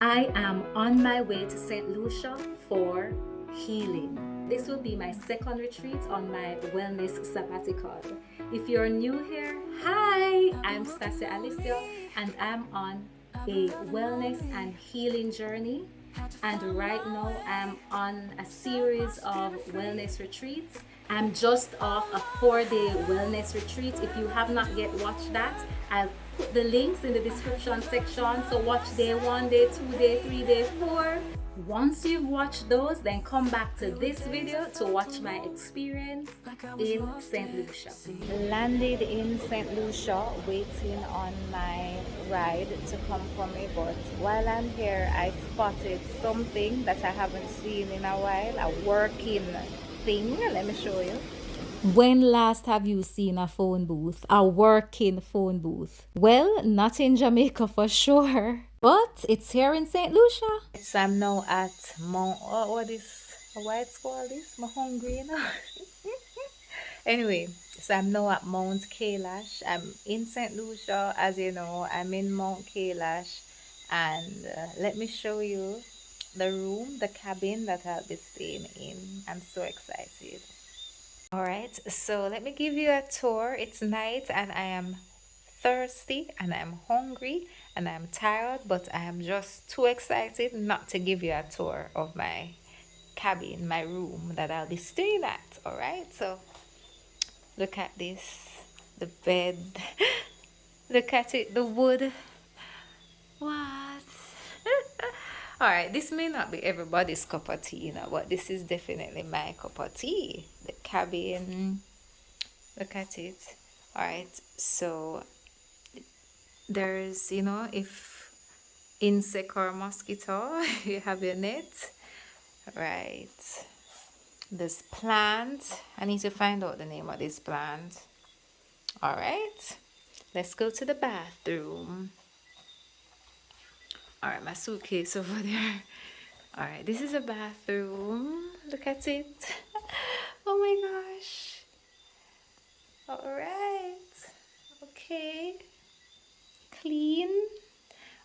I am on my way to St Lucia for healing. This will be my second retreat on my wellness sabbatical. If you're new here, hi, I'm Stasia Alicia and I'm on a wellness and healing journey. And right now, I'm on a series of wellness retreats. I'm just off a 4-day wellness retreat. If you have not yet watched that, I'll put the links in the description section. So watch day 1, day 2, day 3, day 4. Once you've watched those, then come back to this video to watch my experience in St. Lucia. Landed in St. Lucia, waiting on my ride to come for me, but while I'm here, I spotted something that I haven't seen in a while, a working thing. Let me show you. When last have you seen a phone booth, a working phone booth? Well, not in Jamaica for sure, but it's here in St. Lucia. So I'm now at Mount, what is, what it's called this? I'm hungry, you know? Anyway, so I'm now at Mount Kailash. I'm in St. Lucia, as you know, I'm in Mount Kailash, and let me show you the room, the cabin that I'll be staying in. I'm so excited. All right, so let me give you a tour. It's night and I am thirsty and I'm hungry and I'm tired, but I am just too excited not to give you a tour of my cabin, my room that I'll be staying at. All right, so look at this, the bed. Look at it, the wood. What? All right, this may not be everybody's cup of tea, you know, but this is definitely my cup of tea. The cabin, look at it. All right, so there's, you know, if insect or mosquito, you have your net. Right, this plant, I need to find out the name of this plant. All right, let's go to the bathroom. All right, my suitcase over there. All right, this is a bathroom. Look at it. Oh my gosh. All right. Okay. Clean.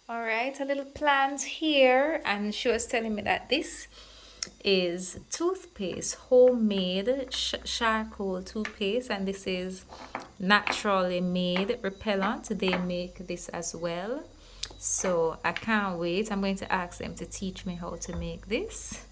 All right, a little plant here. And she was telling me that this is toothpaste, homemade charcoal toothpaste. And this is naturally made repellent. They make this as well. So I can't wait. I'm going to ask them to teach me how to make this.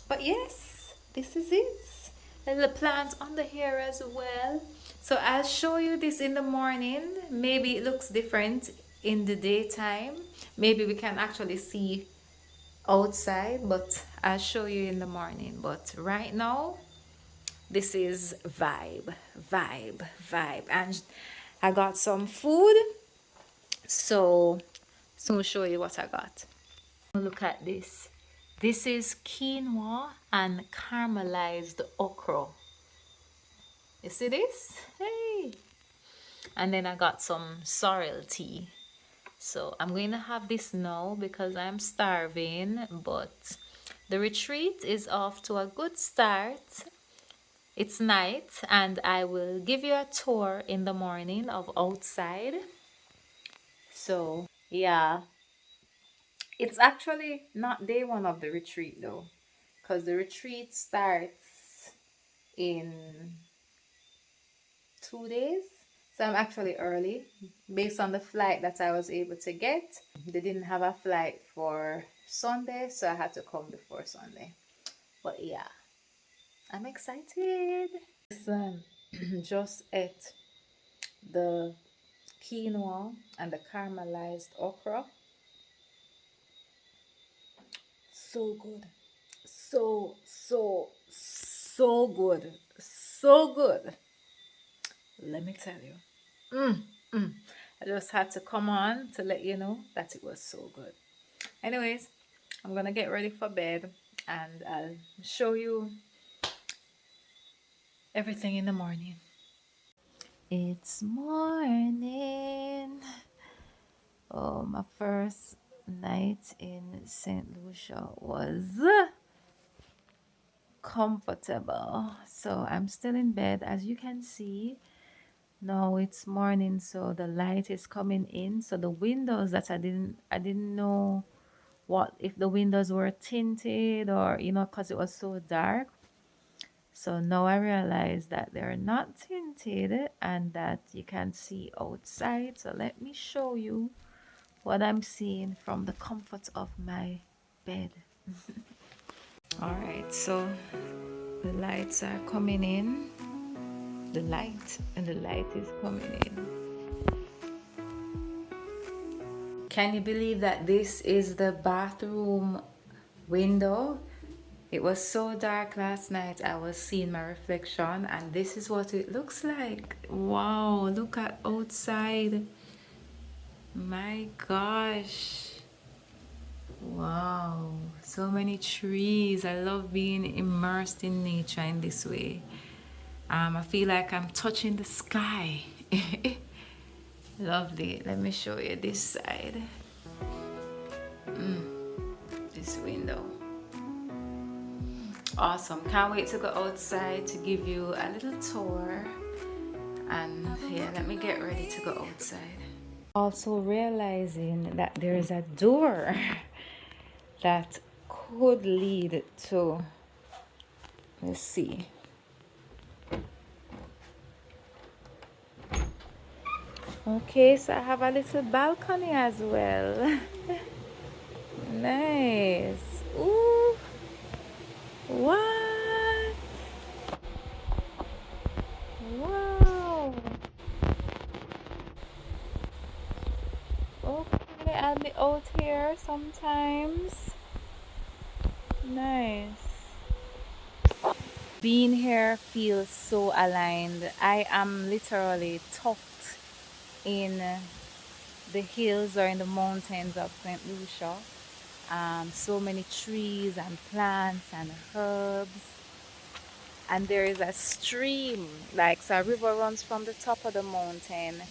But yes, this is it. A little plant under here as well. So I'll show you this in the morning. Maybe it looks different in the daytime. Maybe we can actually see outside, but I'll show you in the morning. But right now, this is vibe, vibe, vibe. And I got some food. So I'll show you what I got. Look at this. This is quinoa and caramelized okra. You see this? Hey! And then I got some sorrel tea. So I'm going to have this now because I'm starving, but the retreat is off to a good start. It's night and I will give you a tour in the morning of outside. So yeah, it's actually not day 1 of the retreat though, because the retreat starts in 2 days. So I'm actually early based on the flight that I was able to get. They didn't have a flight for Sunday, so I had to come before Sunday. But yeah, I'm excited. Listen, just ate the quinoa and the caramelized okra. So good. So good. So good. Let me tell you. I just had to come on to let you know that it was so good. Anyways, I'm gonna get ready for bed and I'll show you everything in the morning. It's morning. Oh, my first night in St. Lucia was comfortable. So I'm still in bed, as you can see. Now it's morning, so the light is coming in. So the windows that I didn't know what if the windows were tinted, or because it was so dark. So now I realize that they're not tinted and that you can see outside. So let me show you what I'm seeing from the comfort of my bed. All right, so the lights are coming in. The light is coming in. Can you believe that this is the bathroom window? It was so dark last night, I was seeing my reflection, and this is what it looks like. Wow, look at outside. My gosh. Wow, so many trees. I love being immersed in nature in this way. I feel like I'm touching the sky. Lovely. Let me show you this side. This window. Awesome. Can't wait to go outside to give you a little tour. And yeah, let me get ready to go outside. Also realizing that there is a door that could lead to, let's see. Okay, so I have a little balcony as well. Nice. Ooh. What? Wow. Okay, I'll be out here sometimes. Nice. Being here feels so aligned. I am literally tucked in the hills or in the mountains of St Lucia. So many trees and plants and herbs, and there is a stream, like, so a river runs from the top of the mountain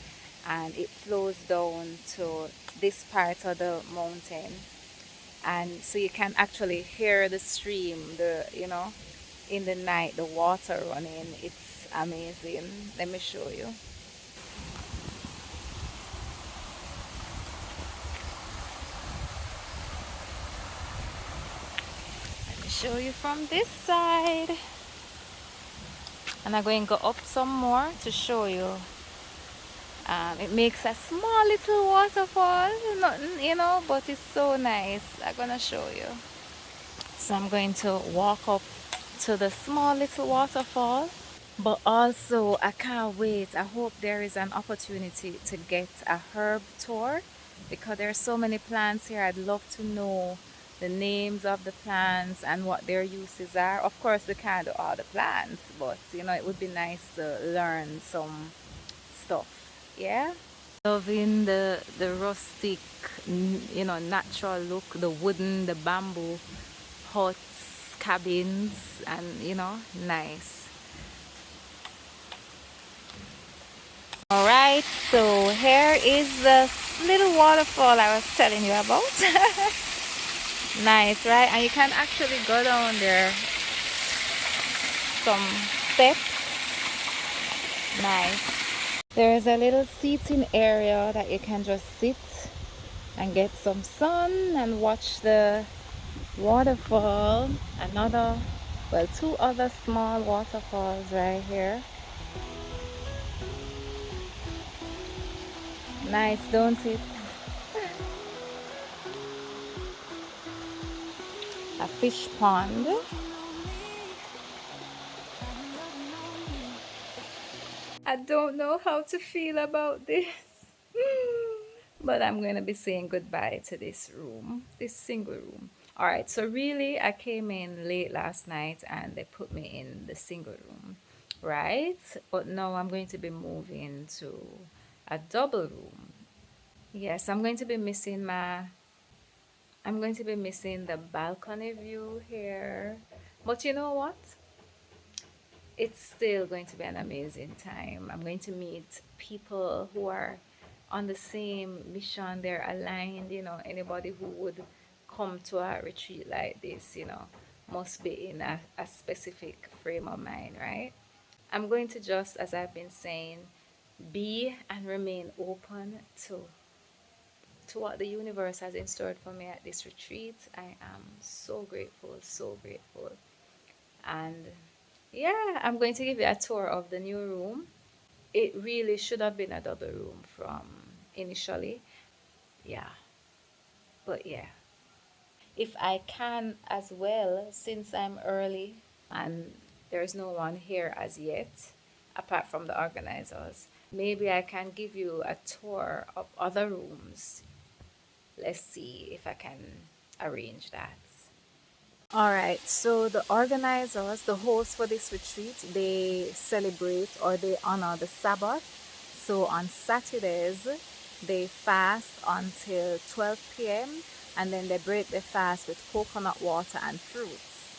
and it flows down to this part of the mountain, and so you can actually hear the stream, in the night, the water running. It's amazing. Let me show you. Let me show you from this side. And I'm going to go up some more to show you. It makes a small little waterfall, nothing, but it's so nice. I'm going to show you. So I'm going to walk up to the small little waterfall. But also, I can't wait. I hope there is an opportunity to get a herb tour, because there are so many plants here. I'd love to know the names of the plants and what their uses are. Of course, we can't do all the plants, but it would be nice to learn some stuff. Yeah. Loving the rustic, natural look, the wooden, the bamboo huts, cabins, and nice. All right, so here is the little waterfall I was telling you about. Nice, right? And you can actually go down there some steps. Nice. There's a little seating area that you can just sit and get some sun and watch the waterfall. Two other small waterfalls right here. Nice, don't it? A fish pond. I don't know how to feel about this. But I'm going to be saying goodbye to this room, this single room. All right, so really, I came in late last night and they put me in the single room, right? But now I'm going to be moving to a double room. Yes, I'm going to be missing the balcony view here. But you know what? It's still going to be an amazing time. I'm going to meet people who are on the same mission. They're aligned. Anybody who would come to a retreat like this, must be in a specific frame of mind, right? I'm going to just, as I've been saying, be and remain open to to what the universe has in store for me at this retreat. I am so grateful, so grateful. And yeah, I'm going to give you a tour of the new room. It really should have been a double room from initially. Yeah, but yeah. If I can as well, since I'm early and there's no one here as yet, apart from the organizers, maybe I can give you a tour of other rooms. Let's see if I can arrange that. All right, so the organizers, the hosts for this retreat, they celebrate or they honor the Sabbath. So on Saturdays, they fast until 12 p.m. and then they break the fast with coconut water and fruits.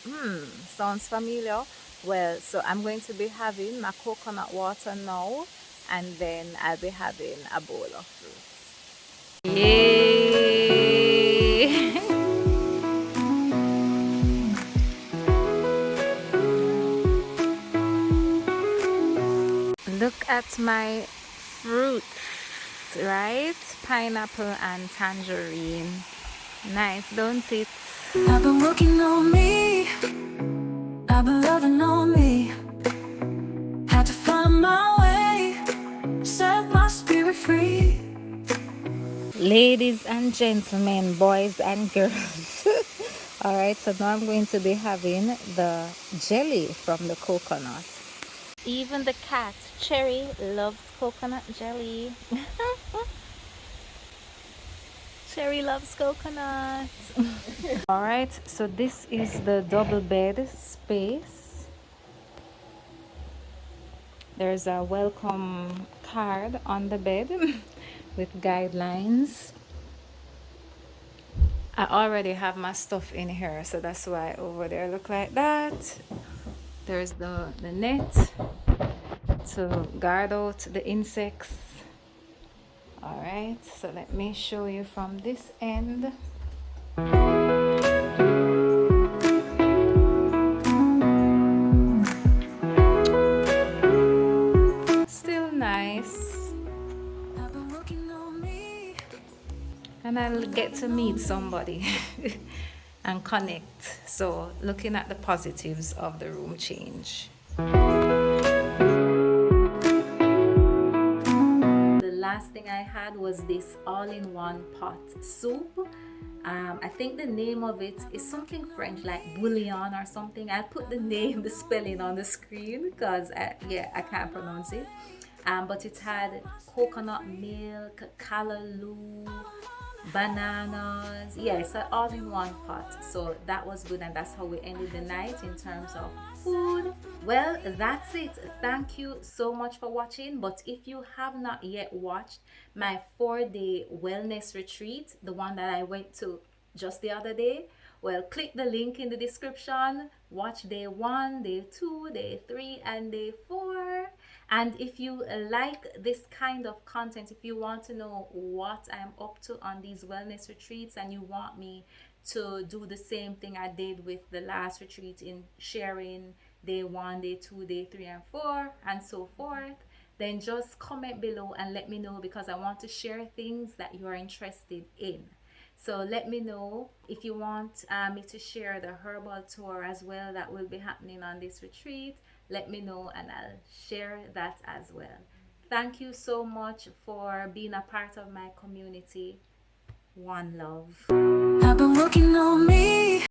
Sounds familiar? Well, so I'm going to be having my coconut water now, and then I'll be having a bowl of fruit. Yay! Look at my fruits, right? Pineapple and tangerine. Nice, don't it? I've been working on me, I've been loving on me. Had to find my way, set my spirit free. Ladies and gentlemen, boys and girls. Alright, so now I'm going to be having the jelly from the coconut. Even the cat, Cherry, loves coconut jelly. Cherry loves coconut. Alright, so this is the double bed space. There's a welcome card on the bed with guidelines. I already have my stuff in here, so that's why over there look like that. There's the net to guard out the insects. All right, so let me show you from this end. Still nice. And I'll get to meet somebody and connect. So looking at the positives of the room change. The last thing I had was this all-in-one pot soup. I think the name of it is something French, like bouillon or something. I'll put the name, the spelling on the screen because I can't pronounce it. But it had coconut milk, callaloo, bananas. Yeah, it's an all-in-one pot. So that was good, and that's how we ended the night in terms of food. Well, that's it. Thank you so much for watching. But if you have not yet watched my 4-day wellness retreat, the one that I went to just the other day, well, click the link in the description. Watch day 1, day 2, day 3, and day 4. And if you like this kind of content, if you want to know what I'm up to on these wellness retreats, and you want me to do the same thing I did with the last retreat in sharing day 1, day 2, day 3, and 4, and so forth, then just comment below and let me know, because I want to share things that you are interested in. So let me know if you want me to share the herbal tour as well that will be happening on this retreat. Let me know and I'll share that as well. Thank you so much for being a part of my community. One love. I've been working on me.